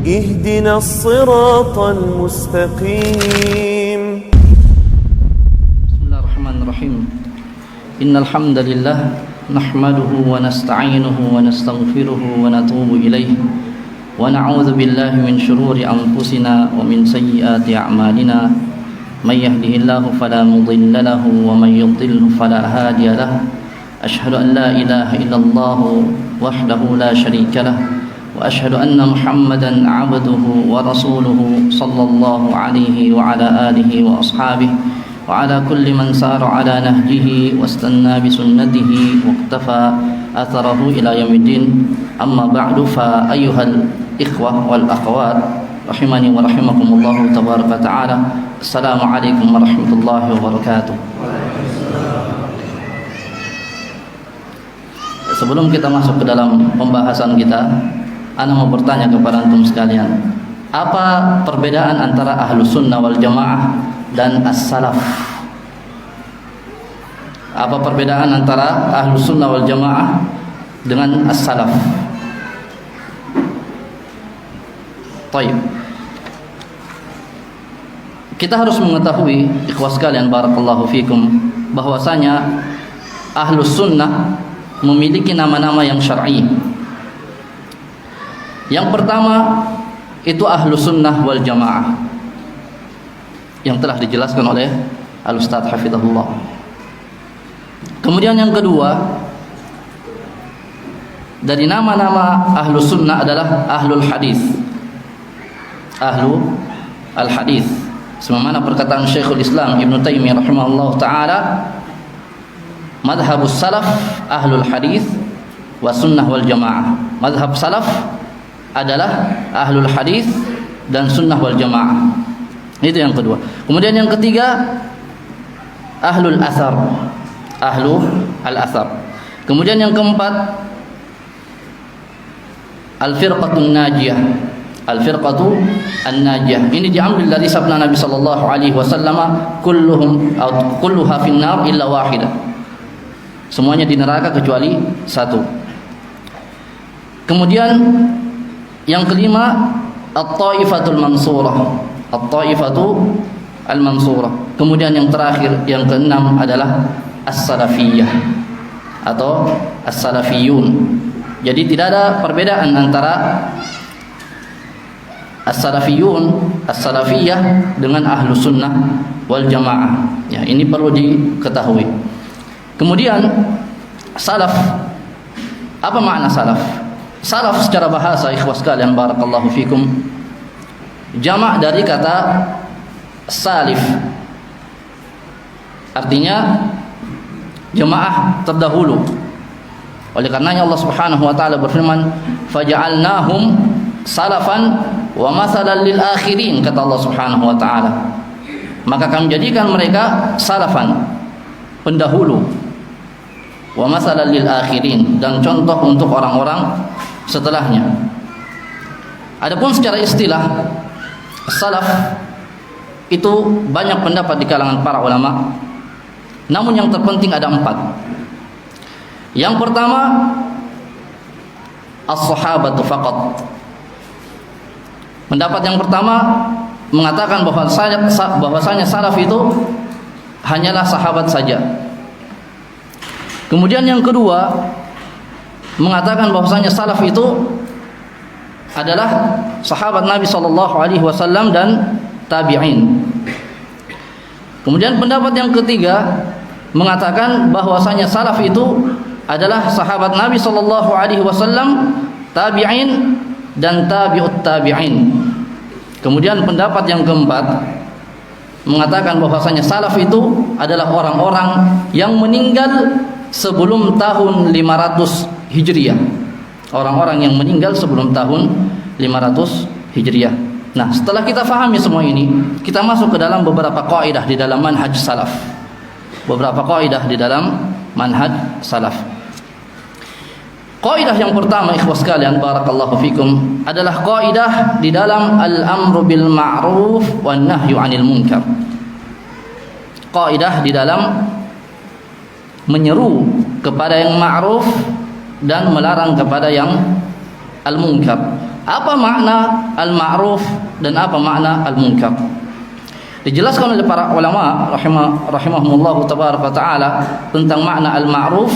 اهدنا الصراط المستقيم. بسم الله الرحمن الرحيم. إن الحمد لله نحمده ونستعينه ونستغفره ونتوب إليه ونعوذ بالله من شرور أنفسنا ومن سيئات أعمالنا. من يهده الله فلا مضل له ومن يضلل فلا هادي له. أشهد أن لا إله إلا الله وحده لا شريك له وأشهد أن محمدا عبده ورسوله صلى الله عليه وعلى آله وأصحابه وعلى كل من سار على نهجه واستنى بسنته واقتفى أثره إلى يوم الدين. أما بعد فأيها الإخوة والأخوات رحمني ورحمكم الله تبارك وتعالى. السلام عليكم ورحمة الله وبركاته. Sebelum kita masuk ke dalam pembahasan kita, ana mau bertanya kepada antum sekalian, apa perbedaan antara ahlus sunnah wal jamaah dan as-salaf? Apa perbedaan antara ahlus sunnah wal jamaah dengan as-salaf? Taib. Kita harus mengetahui, ikhwah sekalian barakallahu fikum, bahwasanya ahlus sunnah memiliki nama-nama yang syar'i. Yang pertama itu ahlus sunnah wal jamaah yang telah dijelaskan oleh Al-Ustaz Hafizahullah. Kemudian yang kedua dari nama-nama ahlus sunnah adalah ahlul hadis. Ahlu al-hadis, sebagaimana perkataan Syekhul Islam Ibnu Taimiyah rahimahullah taala, madhabus salaf ahlul hadis wa sunnah wal jamaah. Madhab salaf adalah ahlul hadis dan sunnah wal jamaah. Itu yang kedua. Kemudian yang ketiga ahlul athar, ahlu al-athar. Kemudian yang keempat al-firqatun najiyah, al-firqatu an-najiyah. Ini diambil dari sabda Nabi sallallahu alaihi wasallam, kulluha finnar illa wahidah. Semuanya di neraka kecuali satu. Kemudian yang kelima at-taifatul mansurah, at-taifatu al-mansurah. Kemudian yang terakhir, yang keenam adalah as-salafiyah atau as-salafiyun. Jadi tidak ada perbedaan antara as-salafiyun, as-salafiyah dengan ahlus sunnah wal jamaah. Ya, ini perlu diketahui. Kemudian salaf, apa makna salaf? Salaf secara bahasa, ikhwas sekalian barakallahu fikum, jamak dari kata salif, artinya jemaah terdahulu. Oleh karenanya Allah Subhanahu wa taala berfirman, faja'alnahum salafan wa mathalan lil akhirin, kata Allah Subhanahu wa taala. Maka kami jadikan mereka salafan, pendahulu, wa mathalan lil akhirin, dan contoh untuk orang-orang setelahnya. Adapun secara istilah salaf itu banyak pendapat di kalangan para ulama, namun yang terpenting ada 4. Yang pertama as-sahabatu faqat. Pendapat yang pertama mengatakan bahwasanya salaf itu hanyalah sahabat saja. Kemudian yang kedua mengatakan bahwasanya salaf itu adalah sahabat Nabi sallallahu alaihi wasallam dan tabi'in. Kemudian pendapat yang ketiga mengatakan bahwasanya salaf itu adalah sahabat Nabi sallallahu alaihi wasallam, tabi'in dan tabi'ut tabi'in. Kemudian pendapat yang keempat mengatakan bahwasanya salaf itu adalah orang-orang yang meninggal sebelum tahun 500 Hijriah. Orang-orang yang meninggal sebelum tahun 500 Hijriah. Nah, setelah kita fahami semua ini, kita masuk ke dalam beberapa kaidah di dalam manhaj salaf. Beberapa kaidah di dalam manhaj salaf. Kaidah yang pertama, ikhwas sekalian barakallahu fikum, adalah kaidah di dalam al-amru bil ma'ruf wan nahyu 'anil munkar. Kaidah di dalam menyeru kepada yang ma'ruf dan melarang kepada yang al-munkar. Apa makna al-ma'ruf dan apa makna al-munkar? Dijelaskan oleh para ulama rahimahumullah tabaraka taala tentang makna al-ma'ruf.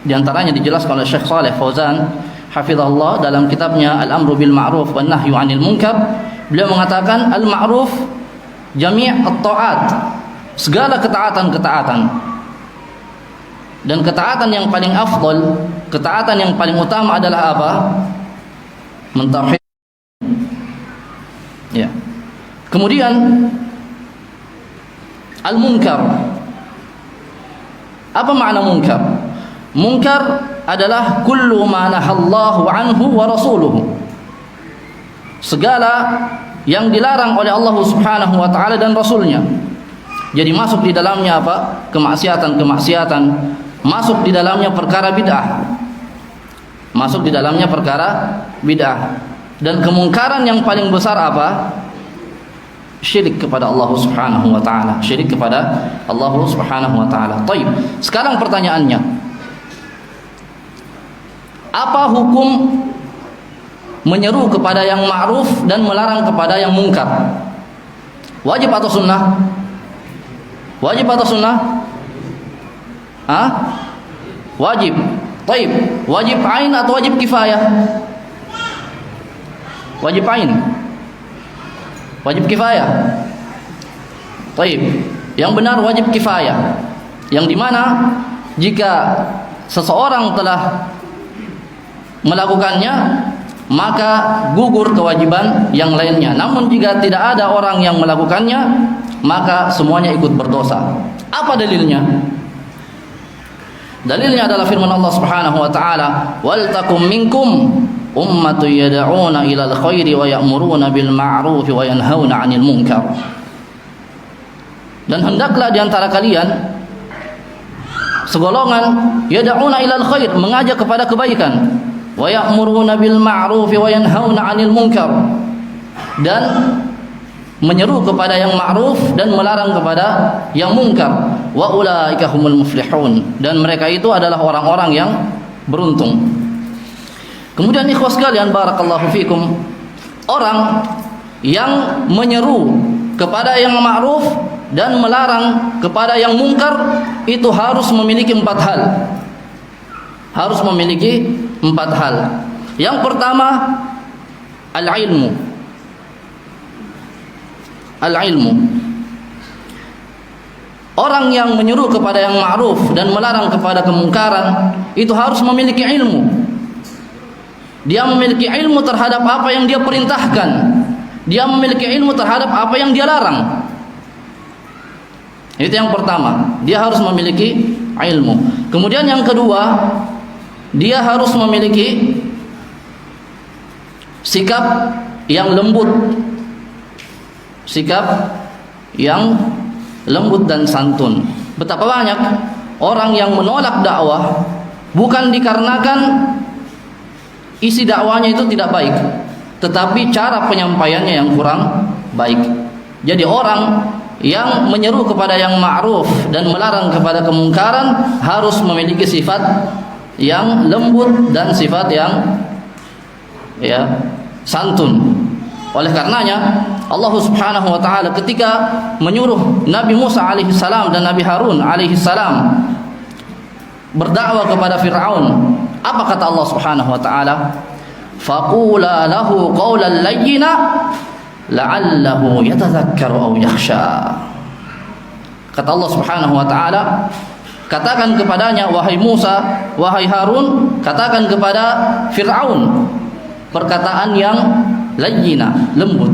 Di antaranya dijelaskan oleh Syekh Shalih Fauzan hafizahullah dalam kitabnya Al-Amru bil Ma'ruf wan Nahyu 'anil Munkar. Beliau mengatakan al-ma'ruf jami' at-ta'at, segala ketaatan-ketaatan. Dan ketaatan yang paling afdal, ketaatan yang paling utama adalah apa? Mentauhid. Ya. Kemudian al-munkar. Apa makna munkar? Munkar adalah kullu ma nahallahu anhu wa rasuluhu. Segala yang dilarang oleh Allah Subhanahu wa taala dan rasulnya. Jadi masuk di dalamnya apa? Kemaksiatan-kemaksiatan, masuk di dalamnya perkara bid'ah. Masuk di dalamnya perkara bid'ah. Dan kemungkaran yang paling besar apa? Syirik kepada Allah Subhanahu wa taala. Syirik kepada Allah Subhanahu wa taala. Baik. Sekarang pertanyaannya, apa hukum menyeru kepada yang ma'ruf dan melarang kepada yang mungkar? Wajib atau sunnah? Wajib atau sunnah? Wajib. Baik. Wajib ain atau wajib kifayah? Wajib ain. Wajib kifayah. Baik. Yang benar wajib kifayah. Yang dimana jika seseorang telah melakukannya maka gugur kewajiban yang lainnya. Namun jika tidak ada orang yang melakukannya maka semuanya ikut berdosa. Apa dalilnya? Dalilnya adalah firman Allah Subhanahu wa taala, "Wal takum minkum ummatun yad'una ilal khairi wa ya'muruna bil ma'ruf wa yanhauna 'anil munkar." Dan hendaklah di antara kalian segolongan yad'una ilal khair, mengajak kepada kebaikan, wa ya'muruna bil ma'ruf wa yanhauna 'anil munkar, dan menyeru kepada yang ma'ruf dan melarang kepada yang munkar. Wa ulaika humul muflihun, dan mereka itu adalah orang-orang yang beruntung. Kemudian ikhwas sekalian barakallahu fikum, orang yang menyeru kepada yang ma'ruf dan melarang kepada yang munkar itu harus memiliki 4 hal. Harus memiliki 4 hal. Yang pertama, al-ilmu. Al-ilmu. Orang yang menyeru kepada yang ma'ruf dan melarang kepada kemungkaran itu harus memiliki ilmu. Dia memiliki ilmu terhadap apa yang dia perintahkan. Dia memiliki ilmu terhadap apa yang dia larang. Itu yang pertama, dia harus memiliki ilmu. Kemudian yang kedua, dia harus memiliki sikap yang lembut. Sikap yang lembut dan santun. Betapa banyak orang yang menolak dakwah bukan dikarenakan isi dakwanya itu tidak baik, tetapi cara penyampaiannya yang kurang baik. Jadi orang yang menyeru kepada yang ma'ruf dan melarang kepada kemungkaran harus memiliki sifat yang lembut dan sifat yang santun. Oleh karenanya Allah Subhanahu wa taala ketika menyuruh Nabi Musa alaihi salam dan Nabi Harun alaihi salam berdakwah kepada Firaun, apa kata Allah Subhanahu wa taala? Faqula lahu qawlan layyina la'allahu yatadhakkaru aw yakhsha. Kata Allah Subhanahu wa taala, katakan kepadanya wahai Musa, wahai Harun, katakan kepada Firaun perkataan yang layyina, lembut.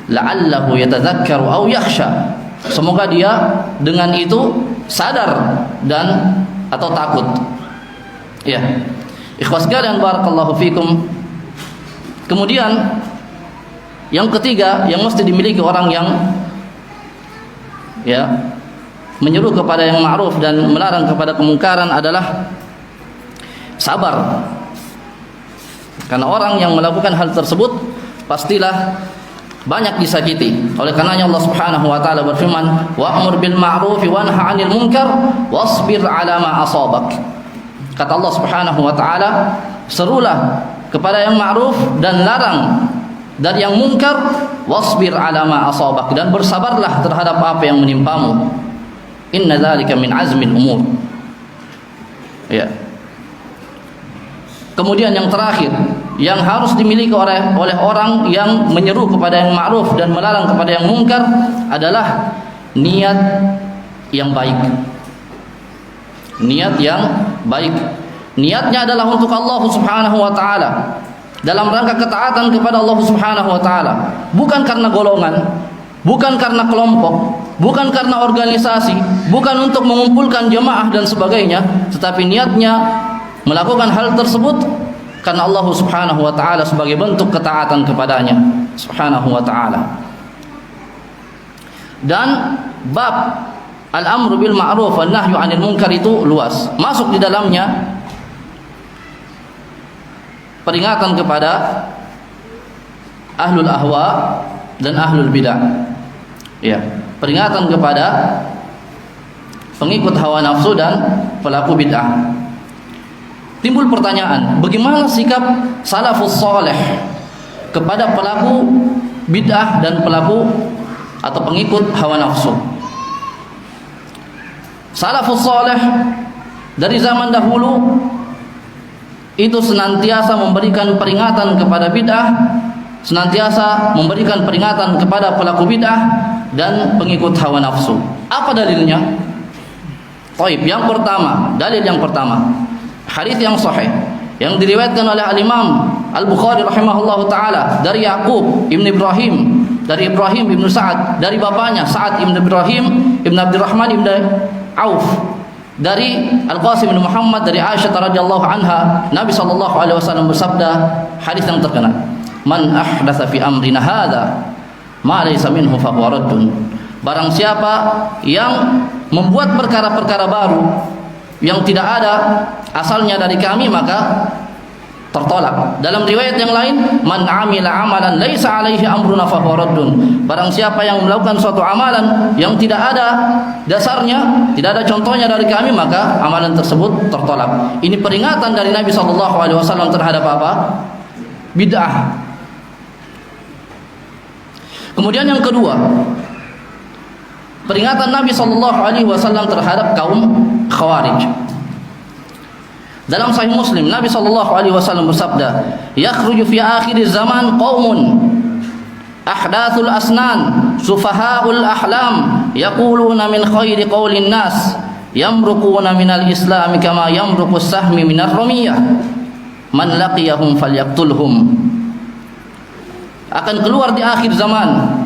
La'allahu yatadhakkaru aw yakhsha. Semoga dia dengan itu sadar dan atau takut. Ya. Ikhwas sekalian barakallahu fikum. Kemudian yang ketiga yang mesti dimiliki orang yang menyeru kepada yang ma'ruf dan melarang kepada kemungkaran adalah sabar. Karena orang yang melakukan hal tersebut pastilah banyak disakiti. Oleh karenanya Allah Subhanahu wa taala berfirman, "Wa'mur bil ma'ruf wa nahy 'anil munkar wasbir 'ala ma asabak." Kata Allah Subhanahu wa taala, serulah kepada yang ma'ruf dan larang dari yang mungkar, wasbir ala ma asabak, dan bersabarlah terhadap apa yang menimpamu. Inna dzalika min azmil umur. Ya. Kemudian yang terakhir yang harus dimiliki oleh orang yang menyeru kepada yang ma'ruf dan melarang kepada yang mungkar adalah niat yang baik. Niat yang baik. Niatnya adalah untuk Allah Subhanahu wa taala, dalam rangka ketaatan kepada Allah Subhanahu wa taala, bukan karena golongan, bukan karena kelompok, bukan karena organisasi, bukan untuk mengumpulkan jemaah dan sebagainya, tetapi niatnya melakukan hal tersebut karena Allah Subhanahu wa taala sebagai bentuk ketaatan kepadanya Subhanahu wa taala. Dan bab al-amru bil ma'ruf wan nahyu 'anil munkar itu luas. Masuk di dalamnya peringatan kepada ahlul ahwa dan ahlul bidah. Ya, peringatan kepada pengikut hawa nafsu dan pelaku bid'ah. Timbul pertanyaan, bagaimana sikap salafus saleh kepada pelaku bid'ah dan pelaku atau pengikut hawa nafsu? Salafus saleh dari zaman dahulu itu senantiasa memberikan peringatan kepada bid'ah, senantiasa memberikan peringatan kepada pelaku bid'ah dan pengikut hawa nafsu. Apa dalilnya? Taib, yang pertama, dalil yang pertama, hadis yang sahih yang diriwayatkan oleh al-Imam Al-Bukhari rahimahullahu taala dari Yaqub ibn Ibrahim, dari Ibrahim ibn Sa'ad, dari bapaknya Sa'ad ibn Ibrahim ibn Abdurrahman ibn Auf, dari Al-Qasim bin Muhammad, dari Aisyah radhiyallahu anha, Nabi sallallahu alaihi wasallam bersabda, hadis yang terkenal, man ahdatsa fi amrina hadza ma laysa minhu fa huwa raddun. Barang siapa yang membuat perkara-perkara baru yang tidak ada asalnya dari kami, maka tertolak. Dalam riwayat yang lain, man amila amalan laisa alaihi amruna fa huwa raddun. Barang siapa yang melakukan suatu amalan yang tidak ada dasarnya, tidak ada contohnya dari kami, maka amalan tersebut tertolak. Ini peringatan dari Nabi SAW terhadap apa? Bid'ah. Kemudian yang kedua, peringatan Nabi SAW terhadap kaum Khawarij. Dalam Sahih Muslim, Nabi SAW bersabda, yakhruju fi akhir zaman qaumun ahdathul asnan sufahaul ahlam yaquluna min khairi qaulin nas yamruquna minal islam kama yamruqus sahmi minar ramiyah man laqiyahum falyaqtulhum. Akan keluar di akhir zaman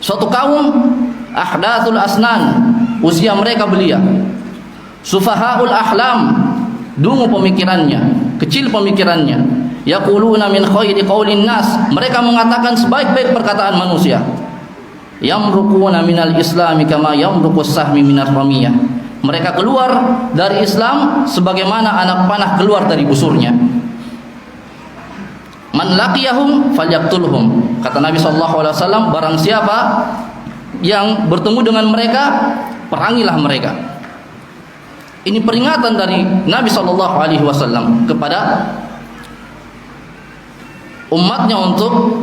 suatu kaum ahdathul asnan, usia mereka belia, sufahaul ahlam, dungu pemikirannya, kecil pemikirannya, yaquluna min khairi qaulin nas, mereka mengatakan sebaik-baik perkataan manusia, yamruquna minal islami kama yamruqus sahmi minar ramiyah, mereka keluar dari Islam sebagaimana anak panah keluar dari busurnya. Man laqiyahum falyaqtulhum, kata Nabi SAW, barang siapa yang bertemu dengan mereka, perangilah mereka. Ini peringatan dari Nabi SAW kepada umatnya untuk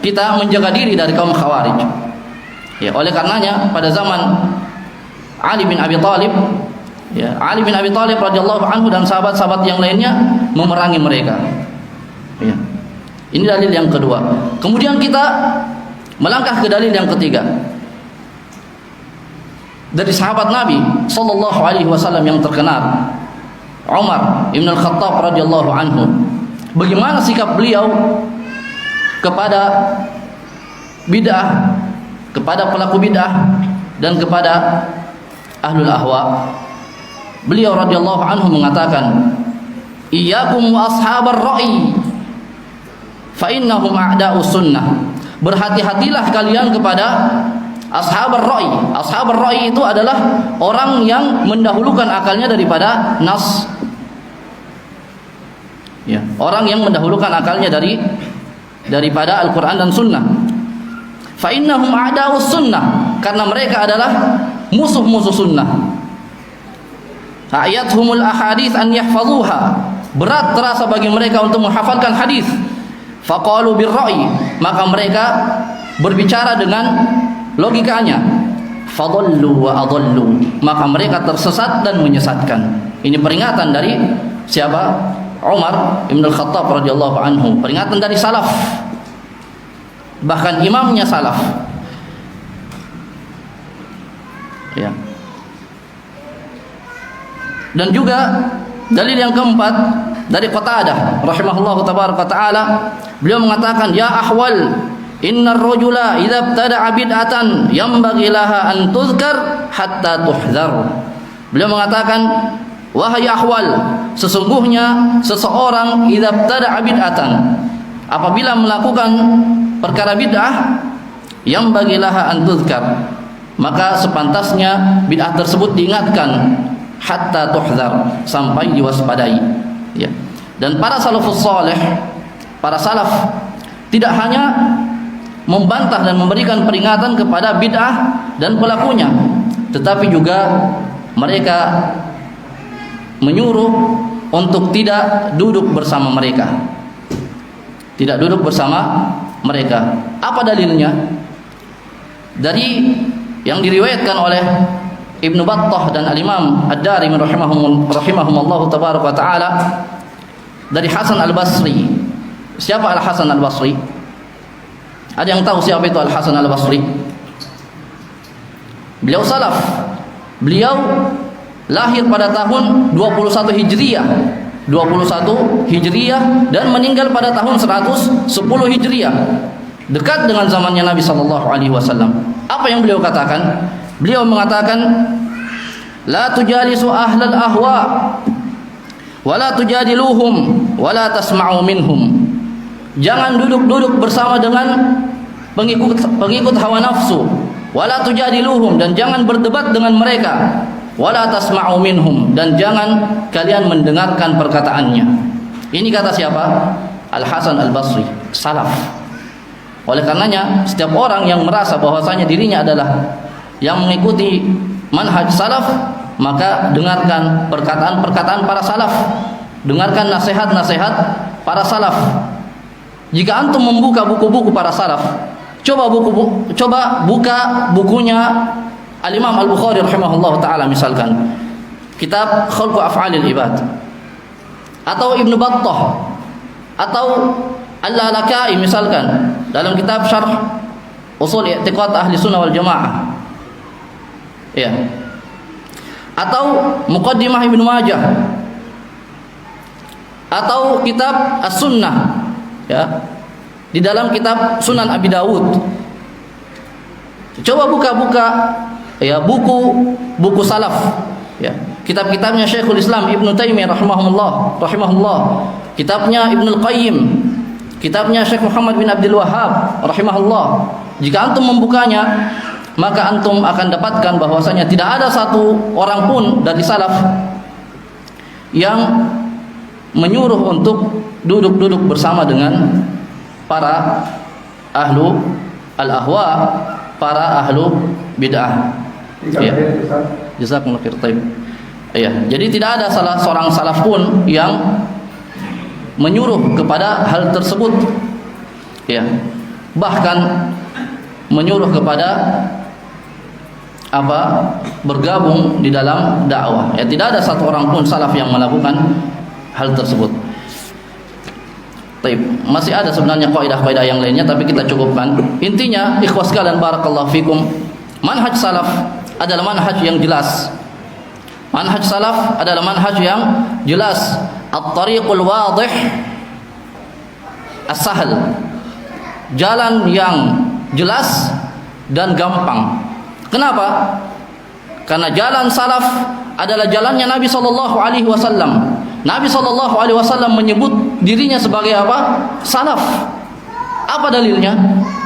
kita menjaga diri dari kaum Khawarij. Oleh karenanya pada zaman Ali bin Abi Thalib, Ali bin Abi Thalib radhiyallahu anhu dan sahabat-sahabat yang lainnya memerangi mereka. Ini dalil yang kedua. Kemudian kita melangkah ke dalil yang ketiga. Dari sahabat Nabi sallallahu alaihi wasallam yang terkenal, Umar Ibn Al-Khattab radhiyallahu anhu. Bagaimana sikap beliau kepada bid'ah, kepada pelaku bid'ah dan kepada ahlul ahwa? Beliau radhiyallahu anhu mengatakan, "Iyyakum wa ashabar ra'i fa innahum a'da'us sunnah." Berhati-hatilah kalian kepada ashabar ra'i. Ashabar ra'i itu adalah orang yang mendahulukan akalnya daripada nas. Orang yang mendahulukan akalnya daripada Al-Quran dan Sunnah. Fa innahum a'da'us sunnah, karena mereka adalah musuh-musuh sunnah. Ayathumul ahadits an yahfazuha, berat terasa bagi mereka untuk menghafalkan hadis. Faqalu birra'i, maka mereka berbicara dengan logikanya. Fadallu wa adallu, maka mereka tersesat dan menyesatkan. Ini peringatan dari siapa? Umar Ibn Al-Khattab radhiyallahu anhu. Peringatan dari salaf, bahkan imamnya salaf. Ya. Dan juga dalil yang keempat dari Qatadah rahimahullahu tabaraka taala, beliau mengatakan, ya ahwal, innar rajula idza ibtada'a bid'atan yanbaghi laha an tuzkar hatta tuhdzar. Beliau mengatakan, wahai ahwal, sesungguhnya seseorang idza ibtada'a bid'atan, apabila melakukan perkara bid'ah, yanbaghi laha an tuzkar, maka sepantasnya bid'ah tersebut diingatkan, hatta tuhdzar, sampai diwaspadai. Ya. Dan para salafus saleh, para salaf tidak hanya membantah dan memberikan peringatan kepada bid'ah dan pelakunya, tetapi juga mereka menyuruh untuk tidak duduk bersama mereka. Tidak duduk bersama mereka. Apa dalilnya? Dari yang diriwayatkan oleh Ibnu Battah dan Al-Imam Ad-Darimi rahimahumullah tabaraka taala dari Hasan Al-Basri. Siapa Al-Hasan Al-Basri? Ada yang tahu siapa itu Al-Hasan Al-Basri? Beliau salaf. Beliau lahir pada tahun 21 Hijriah. 21 Hijriah dan meninggal pada tahun 110 Hijriah. Dekat dengan zamannya Nabi sallallahu alaihi wasallam. Apa yang beliau katakan? Beliau mengatakan, la tujalisu ahlal ahwa wa la tujadiluhum wa la tasma'u minhum. Jangan duduk-duduk bersama dengan pengikut hawa nafsu, wa la tujadiluhum, dan jangan berdebat dengan mereka, wa la tasma'u minhum, dan jangan kalian mendengarkan perkataannya. Ini kata siapa? Al-Hasan Al-Basri, salaf. Oleh karenanya, setiap orang yang merasa bahwasanya dirinya adalah yang mengikuti manhaj salaf, maka dengarkan perkataan-perkataan para salaf, dengarkan nasihat-nasihat para salaf. Jika antum membuka buku-buku para salaf, coba buka bukunya Al-Imam Al-Bukhari rahimahullah taala, misalkan kitab Khalqu Af'alil Ibad, atau Ibnu Battah, atau Al-Lalakai misalkan dalam kitab Syarh Ushul I'tiqad Ahli Sunnah wal Jamaah. Ya. Atau Muqaddimah Ibnu Majah, atau kitab As-Sunnah, ya, di dalam kitab Sunan Abi Dawud. Coba buka-buka ya buku salaf, ya. Kitab-kitabnya Syekhul Islam Ibnu Taimiyah rahimahullah, kitabnya Ibnu Al-Qayyim, kitabnya Syekh Muhammad bin Abdul Wahhab rahimahullah. Jika antum membukanya, maka antum akan dapatkan bahwasanya tidak ada satu orang pun dari salaf yang menyuruh untuk duduk-duduk bersama dengan para ahlu al-ahwa, para ahlu bid'ah. Ya. Jazakumullah khair. Ya, jadi tidak ada salah seorang salaf pun yang menyuruh kepada hal tersebut. Ya. Bahkan menyuruh kepada bergabung di dalam dakwah. Ya, tidak ada satu orang pun salaf yang melakukan hal tersebut. Baik, masih ada sebenarnya kaidah-kaidah yang lainnya, tapi kita cukupkan. Intinya, ikhwas sekalian barakallahu fikum, manhaj salaf adalah manhaj yang jelas. Manhaj salaf adalah manhaj yang jelas, at-tariqul wadih, as-sahl. Jalan yang jelas dan gampang. Kenapa? Karena jalan salaf adalah jalannya Nabi sallallahu alaihi wasallam. Nabi sallallahu alaihi wasallam menyebut dirinya sebagai apa? Salaf. Apa dalilnya?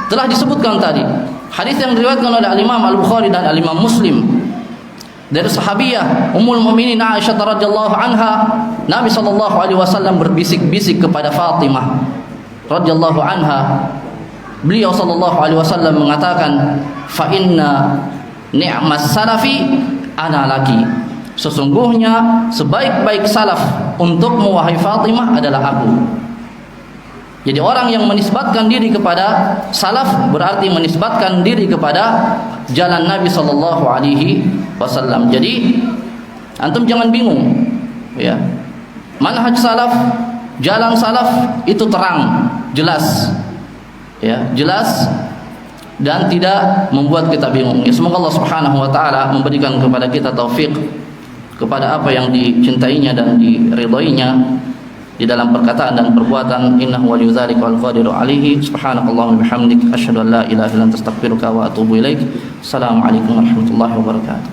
Telah disebutkan tadi. Hadis yang diriwayatkan oleh Al-Imam Al-Bukhari dan Al-Imam Muslim dari sahabiyah Ummul Mukminin Aisyah radhiyallahu anha, Nabi sallallahu alaihi wasallam berbisik-bisik kepada Fatimah radhiyallahu anha. Beliau sallallahu alaihi wasallam mengatakan, fa inna ni'mas salafi ana laki. Sesungguhnya sebaik-baik salaf untukmu wahai Fatimah adalah aku. Jadi orang yang menisbatkan diri kepada salaf berarti menisbatkan diri kepada jalan Nabi sallallahu alaihi wasallam. Jadi antum jangan bingung, ya. Manhaj salaf, jalan salaf itu terang, jelas. Ya, jelas dan tidak membuat kita bingung. Ya, semoga Allah Subhanahu wa taala memberikan kepada kita taufik kepada apa yang dicintainya dan diridhoinya di dalam perkataan dan perbuatan. Innahu waliyudzalika wal qadiru alaihi. Subhanakallahumma bihamdik asyhadu an la ilaha illa anta astaghfiruka wa atubu ilaik. Assalamualaikum warahmatullahi wabarakatuh.